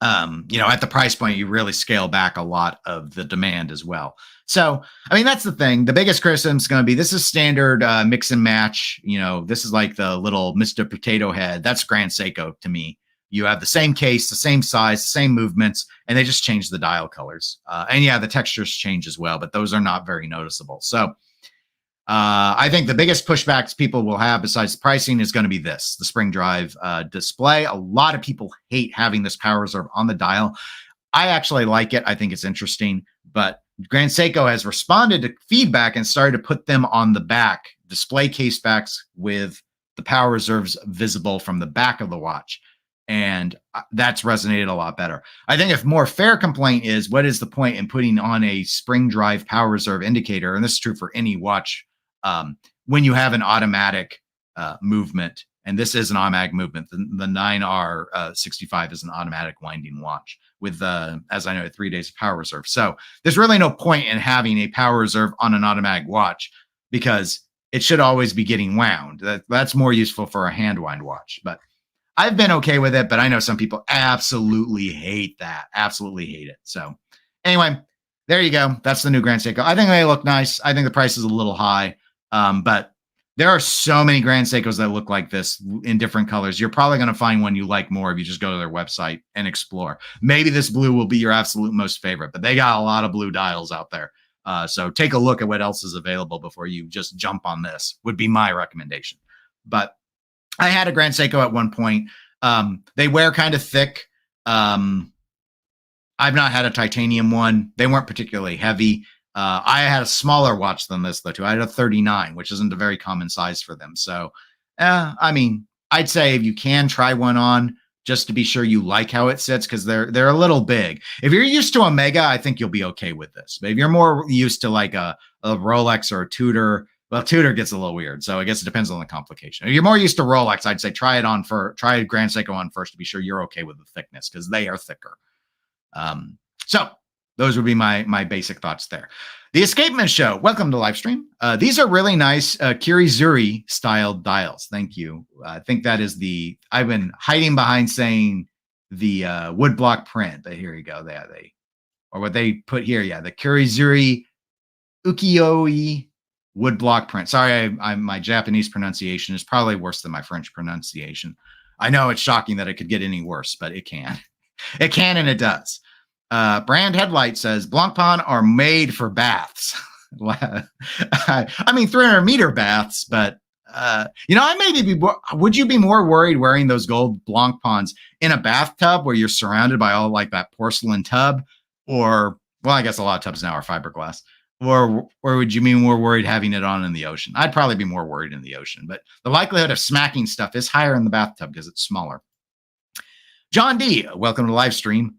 at the price point, you really scale back a lot of the demand as well. So, I mean, that's the thing. The biggest criticism is going to be, this is standard mix and match. This is like the little Mr. Potato Head. That's Grand Seiko to me. You have the same case, the same size, the same movements, and they just change the dial colors. And yeah, the textures change as well, but those are not very noticeable. So I think the biggest pushbacks people will have besides pricing is going to be the spring drive display. A lot of people hate having this power reserve on the dial. I actually like it. I think it's interesting, but Grand Seiko has responded to feedback and started to put them on the back, display case backs with the power reserves visible from the back of the watch. And that's resonated a lot better. I think if more fair complaint is, what is the point in putting on a spring drive power reserve indicator? And this is true for any watch. When you have an automatic movement, and this is an automatic movement, the 9R65 is an automatic winding watch with, as I know, 3 days of power reserve. So there's really no point in having a power reserve on an automatic watch, because it should always be getting wound. That's more useful for a hand wind watch. But I've been okay with it, but I know some people absolutely hate that. Absolutely hate it. So anyway, there you go. That's the new Grand Seiko. I think they look nice. I think the price is a little high. But there are so many Grand Seikos that look like this in different colors. You're probably going to find one you like more if you just go to their website and explore. Maybe this blue will be your absolute most favorite, but they got a lot of blue dials out there. So take a look at what else is available before you just jump on this, would be my recommendation. But I had a Grand Seiko at one point. They wear kind of thick. I've not had a titanium one. They weren't particularly heavy. I had a smaller watch than this, though, too. I had a 39, which isn't a very common size for them. So, I mean, I'd say if you can try one on, just to be sure you like how it sits, because they're a little big. If you're used to a Mega, I think you'll be okay with this. But if you're more used to like a Rolex or a Tudor, well, Tudor gets a little weird. So I guess it depends on the complication. If you're more used to Rolex, I'd say try Grand Seiko on first to be sure you're okay with the thickness, because they are thicker. So those would be my basic thoughts there. The Escapement Show. Welcome to live stream. These are really nice Kirizuri styled dials. Thank you. I think that is I've been hiding behind saying the woodblock print, but here you go. Or what they put here. Yeah. The Kirizuri Ukiyo-e woodblock print. Sorry, my Japanese pronunciation is probably worse than my French pronunciation. I know it's shocking that it could get any worse, but it can. It can, and it does. Brand Headlight says Blancpain are made for baths. I mean, 300-meter baths, but I maybe be. Would you be more worried wearing those gold Blancpains in a bathtub where you're surrounded by all like that porcelain tub, or well, I guess a lot of tubs now are fiberglass, or would you be more worried having it on in the ocean? I'd probably be more worried in the ocean, but the likelihood of smacking stuff is higher in the bathtub because it's smaller. John D, welcome to the live stream,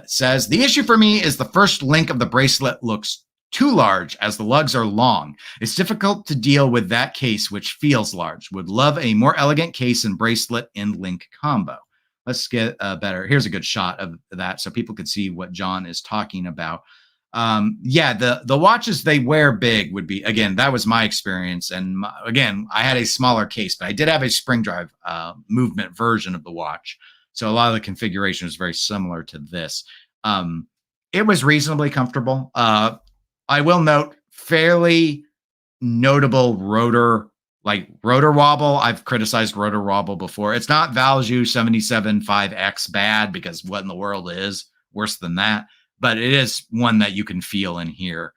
says, the issue for me is the first link of the bracelet looks too large as the lugs are long. It's difficult to deal with that case, which feels large. Would love a more elegant case and bracelet in link combo. Let's get better. Here's a good shot of that so people can see what John is talking about. Yeah, the watches they wear big would be, again, that was my experience. And again, I had a smaller case, but I did have a spring drive movement version of the watch. So a lot of the configuration was very similar to this. It was reasonably comfortable. I will note fairly notable rotor wobble. I've criticized rotor wobble before. It's not Valjoux 77.5X bad, because what in the world is worse than that? But it is one that you can feel and hear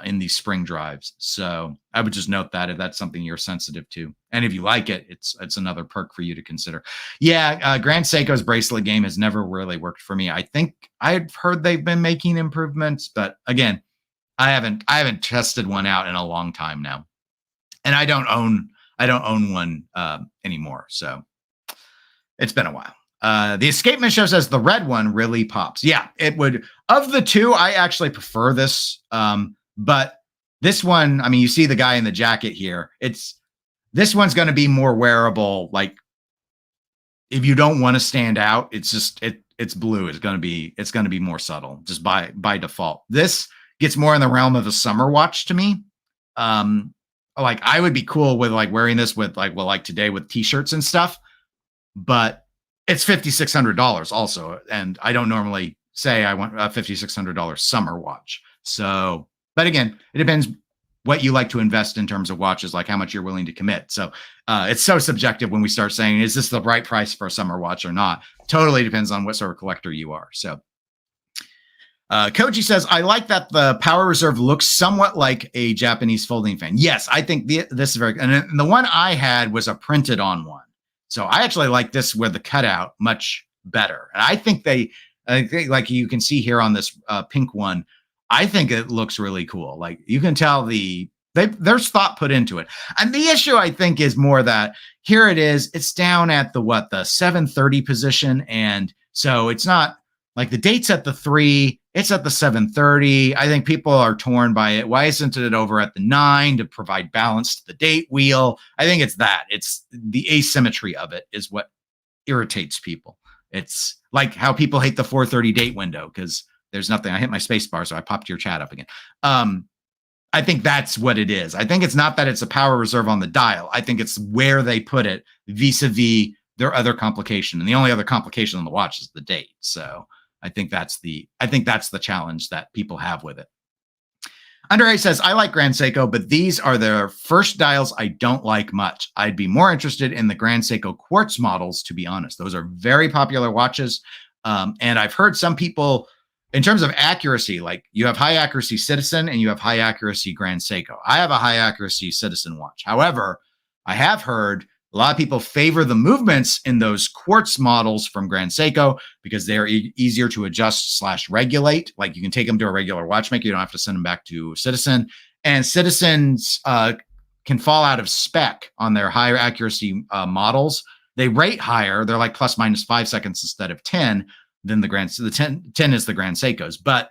in these spring drives. So I would just note that if that's something you're sensitive to, and if you like it, it's another perk for you to consider. Yeah, Grand Seiko's bracelet game has never really worked for me. I think I've heard they've been making improvements, but again, I haven't tested one out in a long time now, and I don't own one anymore. So it's been a while. The Escapement Show says the red one really pops. Yeah, it would. Of the two, I actually prefer this. But this one, I mean, you see the guy in the jacket here. This one's going to be more wearable. Like, if you don't want to stand out, it's blue. It's going to be more subtle just by default. This gets more in the realm of a summer watch to me. Like, I would be cool with like wearing this with like today with t-shirts and stuff, but it's $5,600 also. And I don't normally say I want a $5,600 summer watch. So, but again, it depends what you like to invest in terms of watches, like how much you're willing to commit. So it's so subjective when we start saying, is this the right price for a summer watch or not? Totally depends on what sort of collector you are. So Koji says, I like that the Power Reserve looks somewhat like a Japanese folding fan. Yes, I think this is very good. And the one I had was a printed on one. So I actually like this with the cutout much better. And I think like you can see here on this pink one, I think it looks really cool. Like, you can tell there's thought put into it. And the issue, I think, is more that here it is, it's down at the 730 position. And so it's not like the date's at the 3, it's at the 730. I think people are torn by it. Why isn't it over at the 9 to provide balance to the date wheel? I think it's that. It's the asymmetry of it is what irritates people. It's like how people hate the 4:30 date window because there's nothing. I hit my space bar, so I popped your chat up again. I think that's what it is. I think it's not that it's a Power Reserve on the dial. I think it's where they put it vis-a-vis their other complication, and the only other complication on the watch is the date. So I think that's the challenge that people have with it. Underhay says, I like Grand Seiko, but these are their first dials I don't like much. I'd be more interested in the Grand Seiko quartz models, to be honest. Those are very popular watches. And I've heard some people, in terms of accuracy, like you have high accuracy Citizen and you have high accuracy Grand Seiko. I have a high accuracy Citizen watch. However, I have heard a lot of people favor the movements in those quartz models from Grand Seiko because they're easier to adjust / regulate. Like, you can take them to a regular watchmaker. You don't have to send them back to Citizen. And Citizens can fall out of spec on their higher accuracy models. They rate higher. They're like plus minus 5 seconds instead of 10 than the Grand. So the 10 is the Grand Seikos. But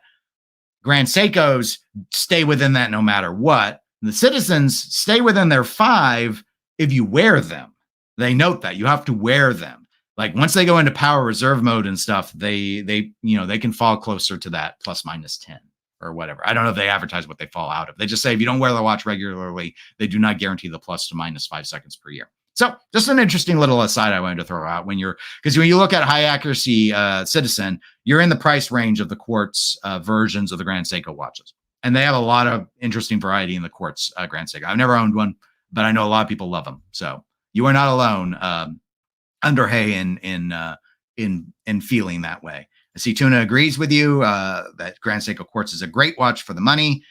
Grand Seikos stay within that no matter what. The Citizens stay within their 5 if you wear them. They note that you have to wear them. Like, once they go into Power Reserve mode and stuff, they can fall closer to that plus minus 10 or whatever. I don't know if they advertise what they fall out of. They just say if you don't wear the watch regularly, they do not guarantee the plus to minus 5 seconds per year. So just an interesting little aside I wanted to throw out because when you look at high accuracy Citizen, you're in the price range of the quartz versions of the Grand Seiko watches. And they have a lot of interesting variety in the quartz Grand Seiko. I've never owned one, but I know a lot of people love them. So you are not alone, Underhay, in feeling that way. I see Tuna agrees with you that Grand Seiko Quartz is a great watch for the money.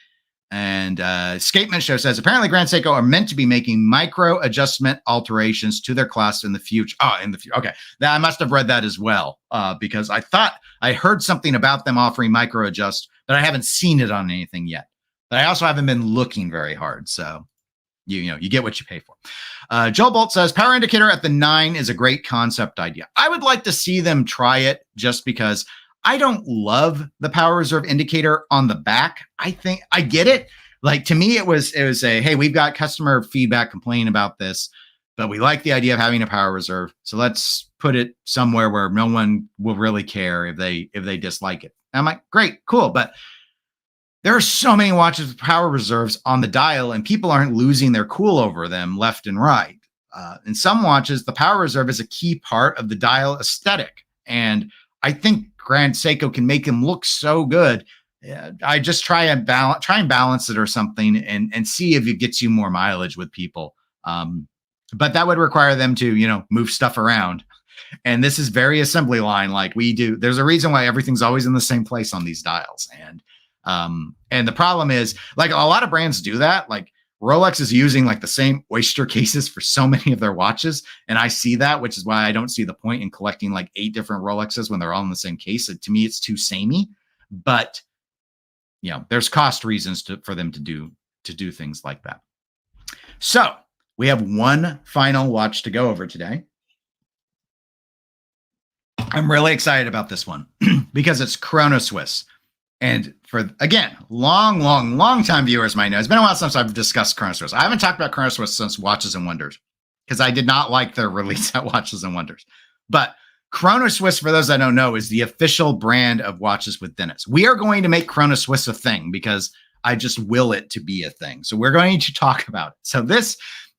And Escapement Show says, apparently Grand Seiko are meant to be making micro adjustment alterations to their class in the future. Oh, in the future. Okay. I must have read that as well, because I thought I heard something about them offering micro adjust, but I haven't seen it on anything yet. But I also haven't been looking very hard. So, you get what you pay for. Joel Bolt says, power indicator at the 9 is a great concept idea. I would like to see them try it just because I don't love the power reserve indicator on the back. I think I get it. Like, to me, it was a, hey, we've got customer feedback complaining about this, but we like the idea of having a power reserve. So let's put it somewhere where no one will really care if they dislike it. And I'm like, great, cool. But there are so many watches with power reserves on the dial, and people aren't losing their cool over them left and right. In some watches, the power reserve is a key part of the dial aesthetic. And I think Grand Seiko can make them look so good. I just try and balance it or something and see if it gets you more mileage with people. But that would require them to, move stuff around. And this is very assembly line like we do. There's a reason why everything's always in the same place on these dials. And the problem is, like, a lot of brands do that. Like Rolex is using like the same oyster cases for so many of their watches. And I see that, which is why I don't see the point in collecting like 8 different Rolexes when they're all in the same case. To me, it's too samey, but there's cost reasons for them to do things like that. So we have one final watch to go over today. I'm really excited about this one because it's Chronoswiss. And for, again, long time viewers might know, it's been a while since I've discussed Chronoswiss. I haven't talked about Chronoswiss since Watches and Wonders because I did not like their release at Watches and Wonders. But Chronoswiss, for those that don't know, is the official brand of Watches with Dennis. We are going to make Chronoswiss a thing because I just will it to be a thing. So we're going to talk about it. So this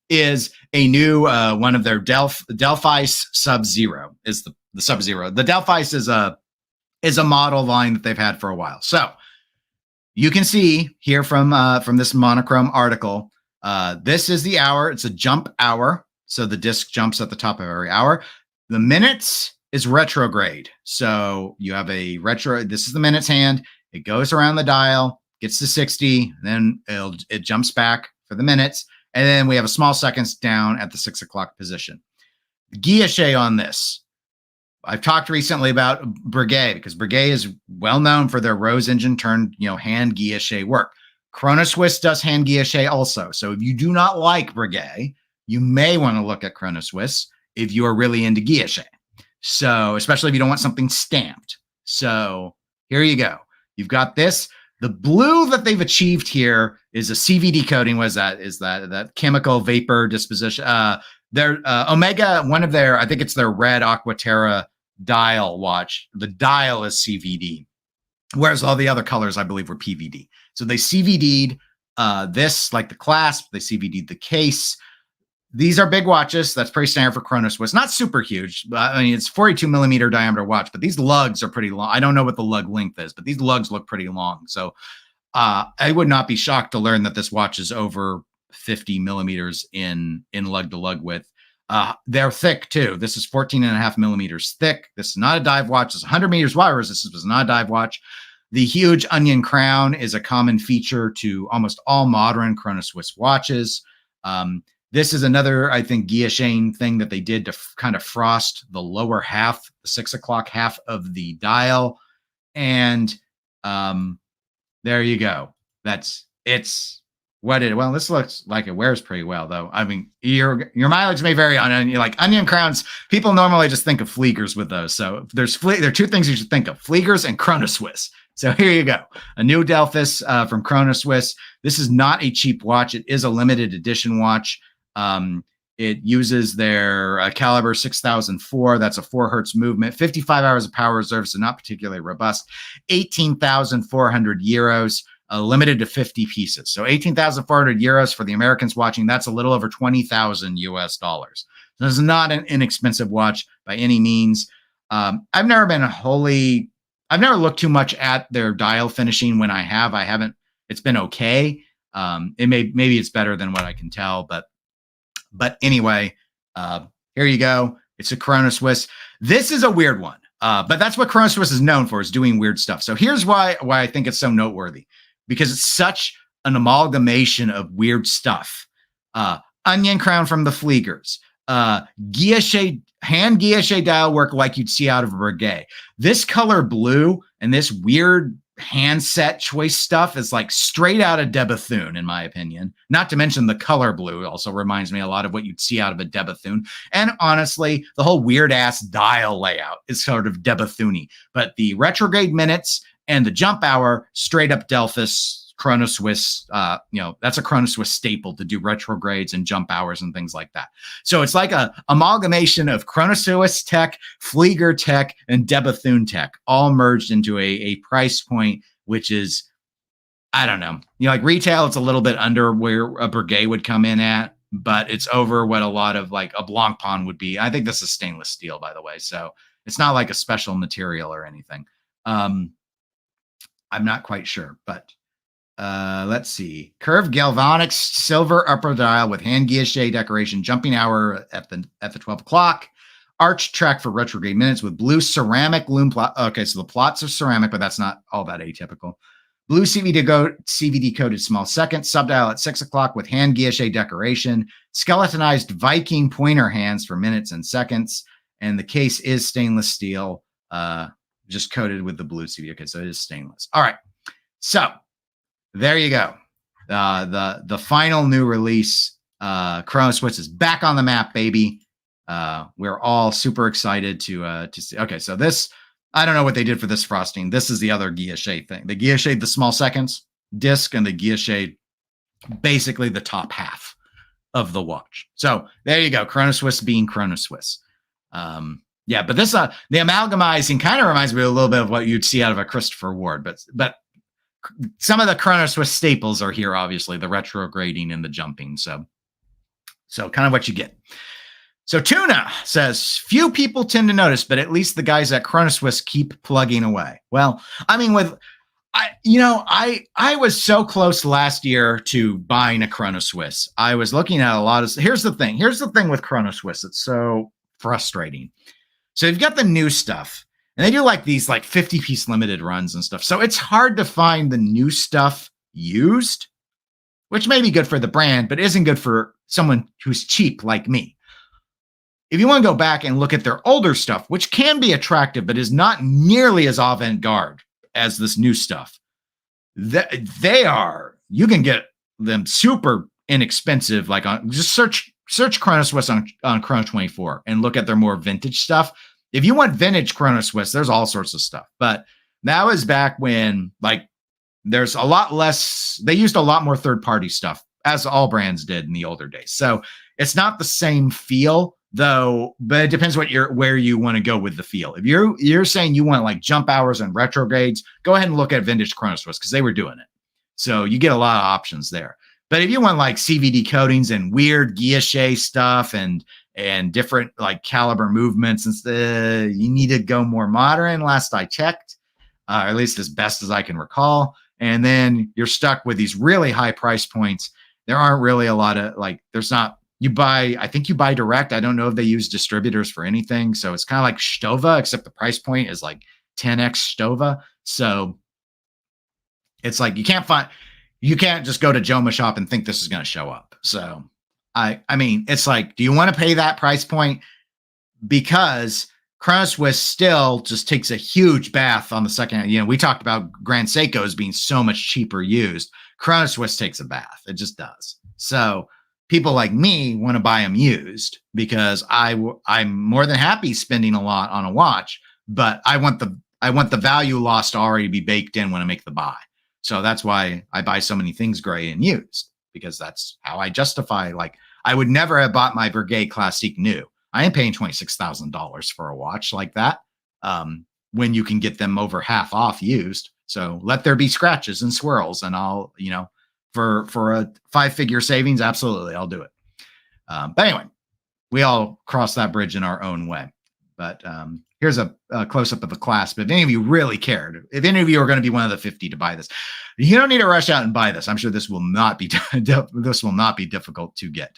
is a new one of their Delphis Sub Zero is the Sub Zero. The Delphis is a model line that they've had for a while. So you can see here from this monochrome article, this is the hour. It's a jump hour. So the disc jumps at the top of every hour. The minutes is retrograde. So you have a this is the minutes hand. It goes around the dial, gets to 60, then it jumps back for the minutes. And then we have a small seconds down at the 6 o'clock position. Guilloche on this. I've talked recently about Breguet because Breguet is well known for their rose engine turned, hand guilloche work. Chronoswiss does hand guilloche also. So if you do not like Breguet, you may want to look at Chronoswiss if you are really into guilloche. So especially if you don't want something stamped. So here you go. You've got this. The blue that they've achieved here is a CVD coating. What is that? Is that chemical vapor disposition? Their Omega, one of their, I think it's their red Aquaterra dial watch. The dial is CVD, whereas all the other colors, I believe, were PVD. So they CVD'd this, like the clasp. They CVD'd the case. These are big watches. That's pretty standard for Chronoswiss. Not super huge. I mean, it's 42 millimeter diameter watch, but these lugs are pretty long. I don't know what the lug length is, but these lugs look pretty long. So I would not be shocked to learn that this watch is over 50 millimeters in lug to lug width. They're thick too. This is 14.5 millimeters thick. This is not a dive watch. It's 100 meters wire resistance. This is not a dive watch. The huge onion crown is a common feature to almost all modern Chronoswiss watches. This is another, I think, guilloche thing that they did to kind of frost the lower half, the 6 o'clock half of the dial. And there you go. Well, this looks like it wears pretty well, though. I mean, your mileage may vary on it. Like onion crowns, people normally just think of Fliegers with those. So there are 2 things you should think of: Fliegers and Chronoswiss. So here you go. A new Delphis from Chronoswiss. This is not a cheap watch. It is a limited edition watch. It uses their caliber 6004. That's a 4 hertz movement, 55 hours of power reserve, so not particularly robust. 18,400 euros, limited to 50 pieces. So 18,400 euros for the Americans watching. That's a little over 20,000 US dollars. So this is not an inexpensive watch by any means. I've never looked too much at their dial finishing. When I haven't, it's been okay. Maybe it's better than what I can tell, but anyway, here you go. It's a Chronoswiss. This is a weird one, but that's what Chronoswiss is known for, is doing weird stuff. So here's why I think it's so noteworthy, because it's such an amalgamation of weird stuff. Onion crown from the Fleegers, guilloche, hand guilloche dial work like you'd see out of a Breguet. This color blue and this weird handset choice stuff is like straight out of de Bethune, in my opinion. Not to mention the color blue also reminds me a lot of what you'd see out of a de Bethune. And honestly, the whole weird ass dial layout is sort of de Bethune-y. But the retrograde minutes and the jump hour, straight up Delphis, Chronoswiss, that's a Chronoswiss staple to do retrogrades and jump hours and things like that. So it's like a amalgamation of Chronoswiss tech, Flieger tech, and de Bethune tech, all merged into a price point, which is, I don't know, like retail, it's a little bit under where a Breguet would come in at, but it's over what a lot of like a Blancpain would be. I think this is stainless steel, by the way. So it's not like a special material or anything. I'm not quite sure, but let's see. Curved galvanic silver upper dial with hand guilloche decoration, jumping hour at the 12 o'clock. Arch track for retrograde minutes with blue ceramic loom plot. Okay, so the plots are ceramic, but that's not all that atypical. Blue CVD coated small second. Subdial at 6 o'clock with hand guilloche decoration. Skeletonized Viking pointer hands for minutes and seconds. And the case is stainless steel, just coated with the blue CVD. Okay, so it is stainless. All right, so there you go. The final new release, Chronoswiss is back on the map, baby. We're all super excited to see. Okay, so this, I don't know what they did for this frosting. This is the other guilloche thing. The guilloche, the small seconds disc, and the guilloche, basically the top half of the watch. So there you go. Chronoswiss being Chronoswiss. Yeah, but this the amalgamizing kind of reminds me a little bit of what you'd see out of a Christopher Ward, but some of the Chronoswiss staples are here, obviously, the retrograding and the jumping. So kind of what you get. So Tuna says, few people tend to notice, but at least the guys at Chronoswiss keep plugging away. Well, I mean, I was so close last year to buying a Chronoswiss. I was looking at a lot of, here's the thing with Chronoswiss. It's so frustrating. So you've got the new stuff. And they do like these like 50-piece limited runs and stuff. So it's hard to find the new stuff used, which may be good for the brand, but isn't good for someone who's cheap like me. If you want to go back and look at their older stuff, which can be attractive, but is not nearly as avant-garde as this new stuff, you can get them super inexpensive. Like just search Chronoswiss on Chrono24 and look at their more vintage stuff. If you want vintage Chronoswiss, there's all sorts of stuff. But that was back when, like, there's a lot less, they used a lot more third-party stuff, as all brands did in the older days. So it's not the same feel, though, but it depends where you want to go with the feel. If you're saying you want like jump hours and retrogrades, go ahead and look at vintage Chronoswiss because they were doing it. So you get a lot of options there. But if you want like CVD coatings and weird guilloche stuff and different like caliber movements, and you need to go more modern, last I checked, or at least as best as I can recall. And then you're stuck with these really high price points. There aren't really a lot of like, I think you buy direct. I don't know if they use distributors for anything. So it's kind of like Stova, except the price point is like 10x Stova. So it's like, you can't just go to Joma Shop and think this is going to show up. So I mean, it's like, do you want to pay that price point? Because Chronoswiss still just takes a huge bath on the second. We talked about Grand Seiko as being so much cheaper used. Chronoswiss takes a bath. It just does. So people like me want to buy them used because I'm more than happy spending a lot on a watch, but I want the value loss to already be baked in when I make the buy. So that's why I buy so many things gray and used, because that's how I justify. Like, I would never have bought my Breguet Classique new. I ain't paying $26,000 for a watch like that when you can get them over half off used. So let there be scratches and swirls, and I'll, for a 5-figure savings, absolutely, I'll do it. But anyway, we all cross that bridge in our own way. But here's a close-up of the clasp. If any of you really cared, if any of you are going to be one of the 50 to buy this, you don't need to rush out and buy this. I'm sure this will not be difficult to get.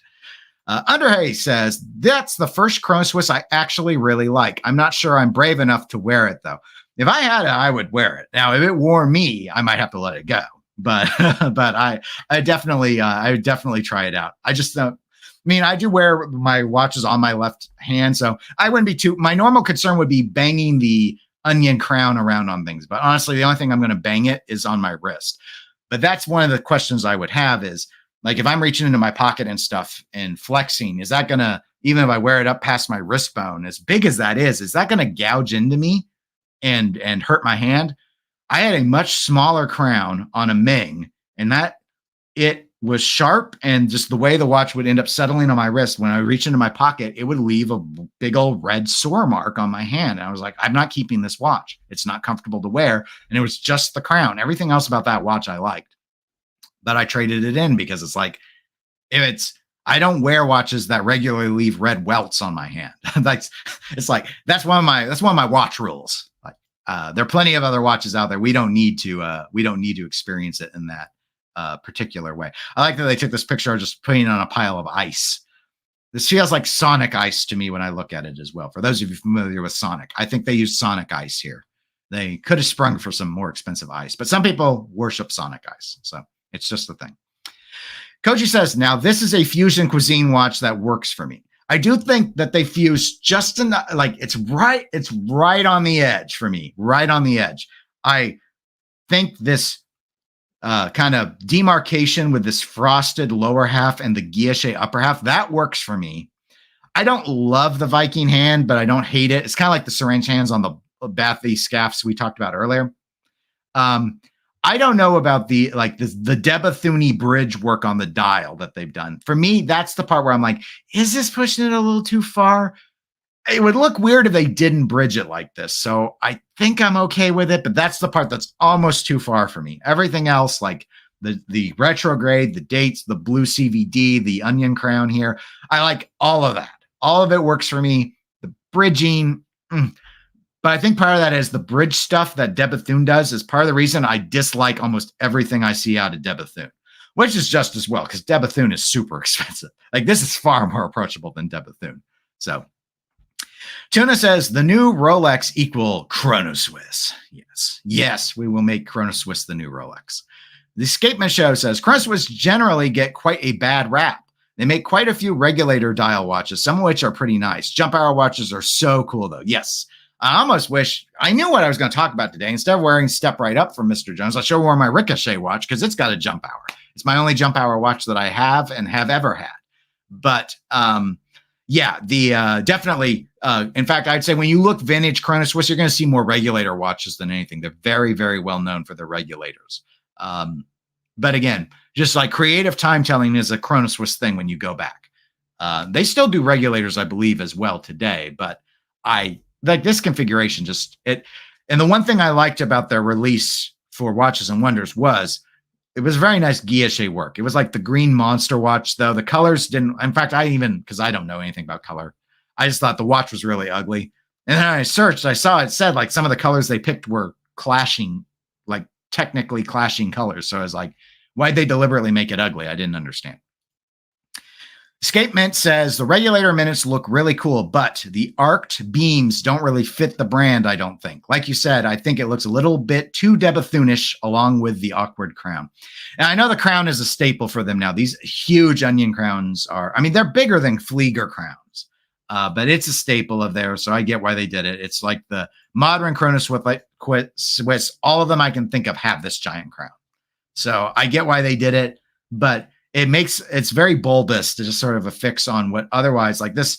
Underhay says, that's the first Chronoswiss I actually really like. I'm not sure I'm brave enough to wear it, though. If I had it, I would wear it. Now, if it wore me, I might have to let it go. but but I would definitely try it out. I just don't. I mean, I do wear my watches on my left hand, so I wouldn't be too. My normal concern would be banging the onion crown around on things, but honestly, the only thing I'm going to bang it is on my wrist. But that's one of the questions I would have is like if I'm reaching into my pocket and stuff and flexing, is that going to, even if I wear it up past my wrist bone, as big as that is that going to gouge into me and hurt my hand? I had a much smaller crown on a Ming, and that it was sharp, and just the way the watch would end up settling on my wrist when I reach into my pocket, it would leave a big old red sore mark on my hand. And I was like, I'm not keeping this watch. It's not comfortable to wear. And it was just the crown. Everything else about that watch I liked, but I traded it in because it's like, I don't wear watches that regularly leave red welts on my hand. It's like, that's one of my watch rules. Like, there are plenty of other watches out there. We don't need to experience it in that particular way. I like that they took this picture of just putting it on a pile of ice. This feels like Sonic ice to me when I look at it as well. For those of you familiar with Sonic, I think they used Sonic ice here. They could have sprung for some more expensive ice, but some people worship Sonic ice. So it's just the thing. Koji says, now this is a fusion cuisine watch that works for me. I do think that they fuse just enough, like it's right on the edge for me, right on the edge. I think this kind of demarcation with this frosted lower half and the guilloche upper half, that works for me. I don't love the Viking hand, but I don't hate it. It's kind of like the syringe hands on the Bathyscaphes we talked about earlier. I don't know about the Debathuni bridge work on the dial that they've done. For me, that's the part where I'm like, is this pushing it a little too far? It would look weird if they didn't bridge it like this. So I think I'm okay with it, but that's the part that's almost too far for me. Everything else, like the retrograde, the dates, the blue CVD, the onion crown here, I like all of that. All of it works for me. The bridging, but I think part of that is the bridge stuff that Debathune does is part of the reason I dislike almost everything I see out of Debathune, which is just as well because Debathune is super expensive. Like this is far more approachable than Debathune. So Tuna says the new Rolex equal Chronoswiss. Yes, we will make Chronoswiss the new Rolex. The Escapement Show says Chronoswiss generally get quite a bad rap. They make quite a few regulator dial watches, some of which are pretty nice. Jump hour watches are so cool though. Yes. I almost wish I knew what I was going to talk about today. Instead of wearing Step Right Up from Mr. Jones, I should have worn my Ricochet watch because it's got a jump hour. It's my only jump hour watch that I have and have ever had. But definitely. In fact, I'd say when you look vintage Chronoswiss, you're going to see more regulator watches than anything. They're very, very well known for their regulators. But again, just like creative time telling is a Chronoswiss thing when you go back. They still do regulators, I believe, as well today. But I like this configuration and the one thing I liked about their release for Watches and Wonders was it was very nice guilloche work. It was like the green monster watch, though. The colors didn't, in fact, because I don't know anything about color, I just thought the watch was really ugly. And then I searched, I saw it said like some of the colors they picked were clashing, like technically clashing colors. So I was like, why'd they deliberately make it ugly? I didn't understand. Escapement says the regulator minutes look really cool, but the arced beams don't really fit the brand, I don't think. Like you said, I think it looks a little bit too Debathune-ish along with the awkward crown. And I know the crown is a staple for them now. These huge onion crowns they're bigger than Flieger crowns, but it's a staple of theirs, so I get why they did it. It's like the modern Chronoswiss, all of them I can think of have this giant crown. So I get why they did it, but it's very bulbous to just sort of affix on what otherwise like this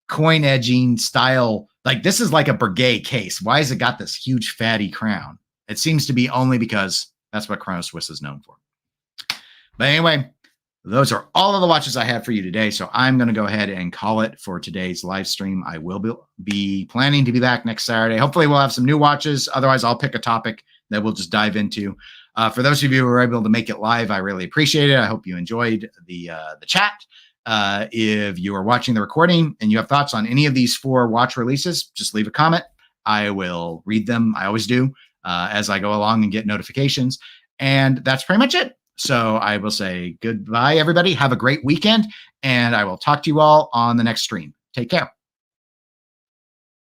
coin edging style. Like this is like a Breguet case. Why has it got this huge fatty crown? It seems to be only because that's what Chronoswiss is known for. But anyway, those are all of the watches I have for you today. So I'm going to go ahead and call it for today's live stream. I will be planning to be back next Saturday. Hopefully we'll have some new watches. Otherwise I'll pick a topic that we'll just dive into. For those of you who were able to make it live, I really appreciate it. I hope you enjoyed the chat. If you are watching the recording and you have thoughts on any of these 4 watch releases, just leave a comment. I will read them. I always do as I go along and get notifications. And that's pretty much it. So I will say goodbye, everybody. Have a great weekend. And I will talk to you all on the next stream. Take care.